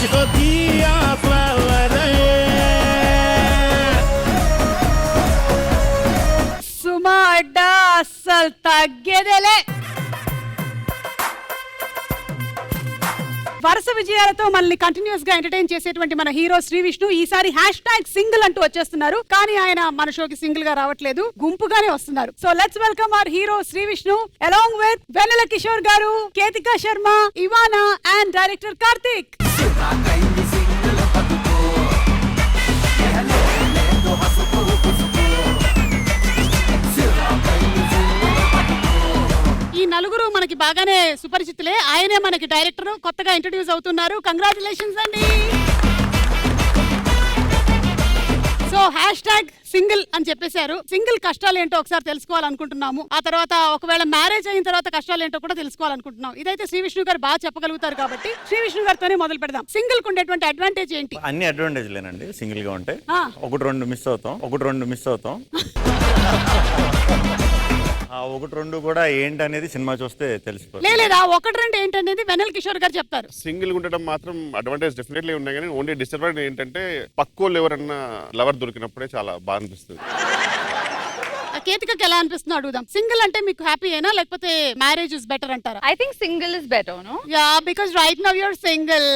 मुझको दिया फ्लावर సుమా అడ్డా అస్సలు తగ్గేదేలే. వరుస విజయాలతో మనల్ని కంటిన్యూస్ గా ఎంటర్టైన్ చేసేటువంటి మన హీరో శ్రీ విష్ణు ఈసారి #సింగిల్ అంటూ వచ్చేస్తున్నారు. కానీ ఆయన మన షోకి సింగిల్ గా రావట్లేదు, గుంపుగానే వస్తున్నారు. So let's welcome our hero Shri Vishnu along with Vennela Kishore గారు, కేతికా శర్మ, ఇవానా అండ్ డైరెక్టర్ కార్తిక్. ఈ నలుగురు మనకి బాగానే సుపరిచితులే. ఆయనే మనకి డైరెక్టర్, కొత్తగా ఇంట్రడ్యూస్ అవుతున్నారు. కంగ్రాచులేషన్స్ అండి. సో #సింగిల్ అని చెప్పేశారు. సింగిల్ కష్టాలు ఏంటో ఒకసారి తెలుసుకోవాలనుకుంటున్నాము. ఆ తర్వాత ఒకవేళ మ్యారేజ్ అయిన తర్వాత కష్టాలు ఏంటో కూడా తెలుసుకోవాలనుకుంటున్నాం. ఇదైతే శ్రీ విష్ణు గారు బాగా చెప్పగలుగుతారు కాబట్టి శ్రీ విష్ణు గారితోనే మొదలు పెడదాం. సింగిల్ కు ఉండేటువంటి అడ్వాంటేజ్ ఏంటి? అన్ని అడ్వాంటేజ్ లేనండి. సింగిల్ గా ఉంటే ఒకటి రెండు మిస్ అవుతాం ఆ ఒకటి రెండు కూడా ఏంటనేది సినిమా చూస్తే తెలిసిపోతుంది. లేదా ఒకటి రెండు ఏంటనేది వెన్నెల కిషోర్ గారు చెప్తారు. సింగిల్ ఉండడం మాత్రం అడ్వాంటేజ్ డెఫినెట్లీ ఉన్నాయి, కానీ ఓన్లీ డిసడ్వాంటేజ్ ఏంటంటే పక్కోళ్ళు ఎవరన్నా లవర్ దొరికినప్పుడే చాలా బాగా అనిపిస్తుంది. కేతికకి ఎలా అనిపిస్తుందో అడుగుదాం. సింగిల్ అంటే మీకు హ్యాపీ అయినా లేకపోతే మ్యారేజ్ ఇస్ బెటర్ అంటారా? I think single is better, no? Yeah, because right now you're single.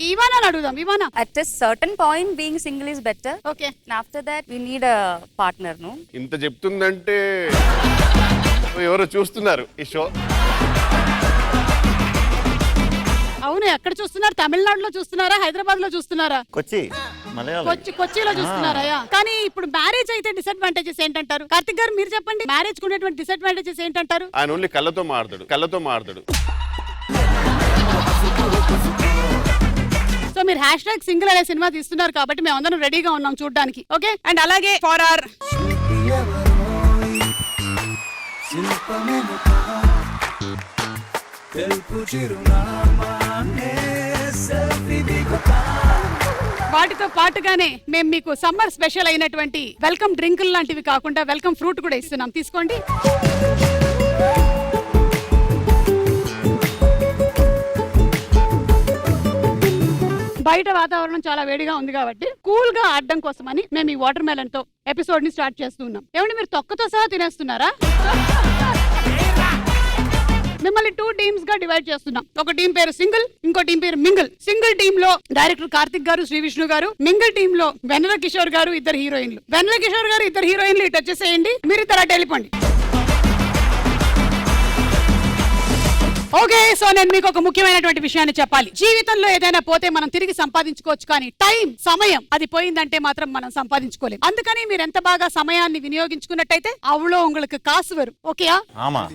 Ivana అడుగుదాం. Ivana. At a certain point, being single is better. Okay. And after that, we need a partner, no? ఇంత చెప్తుందంటే ఎవరో చూస్తున్నారు ఈ show. అవును, ఎక్కడ చూస్తున్నారు? తమిళనాడులో చూస్తున్నారా, హైదరాబాద్ లో చూస్తున్నారా? కొచ్చిలో చూస్తున్నారా? కానీ ఇప్పుడు మ్యారేజ్ అయితే డిసడ్వాంటేజెస్ ఏంటంటారు? కార్తిక్ గారు మీరు చెప్పండి, మ్యారేజ్ కు ఉన్నటువంటి డిసడ్వాంటేజెస్ ఏంటంటారు? ఆయన ఓన్లీ కళ్ళతో మాడతాడు. సో మీరు #సింగిల్ అనే సినిమా తీస్తున్నారు కాబట్టి మేము అందరం రెడీగా ఉన్నాం చూడడానికి. ఓకే, అండ్ అలాగే ఫర్ అవర్ వాటితో పాటుగానే మేము మీకు సమ్మర్ స్పెషల్ అయినటువంటి వెల్కమ్ డ్రింకులు లాంటివి కాకుండా వెల్కమ్ ఫ్రూట్ కూడా ఇస్తున్నాం, తీసుకోండి. బయట వాతావరణం చాలా వేడిగా ఉంది కాబట్టి కూల్ గా ఆడడం కోసమని మేము ఈ వాటర్ మెలన్ తో ఎపిసోడ్ ని స్టార్ట్ చేస్తున్నాం. ఏమండి మీరు తొక్కతో సహా తినేస్తున్నారా? మిమ్మల్ని 2 టీమ్స్ గా డివైడ్ చేస్తున్నాం. ఒక టీం పేరు సింగిల్, ఇంకో టీం పేరు మింగిల్. సింగిల్ టీమ్ లో డైరెక్టర్ కార్తిక్ గారు, శ్రీ విష్ణు గారు. మింగిల్ టీమ్ లో వెన్నెల కిషోర్ గారు, 2 హీరోయిన్లు. వెన్నెల కిషోర్ గారు 2 హీరోయిన్లు ఇటు వచ్చేసేయండి, మీరు ఇద్దరు అటు వెళ్ళిపోండి. ఓకే, సో నేను మీకు ఒక ముఖ్యమైనటువంటి విషయాన్ని చెప్పాలి. జీవితంలో ఏదైనా పోతే మనం తిరిగి సంపాదించుకోవచ్చు, కానీ సమయం అది పోయిందంటే మాత్రం మనం సంపాదించుకోలేం. అందుకని మీరు ఎంత బాగా సమయాన్ని వినియోగించుకున్నట్టయితే అవ్వలో உங்களுக்கு காசு வரும். ఓకేయా?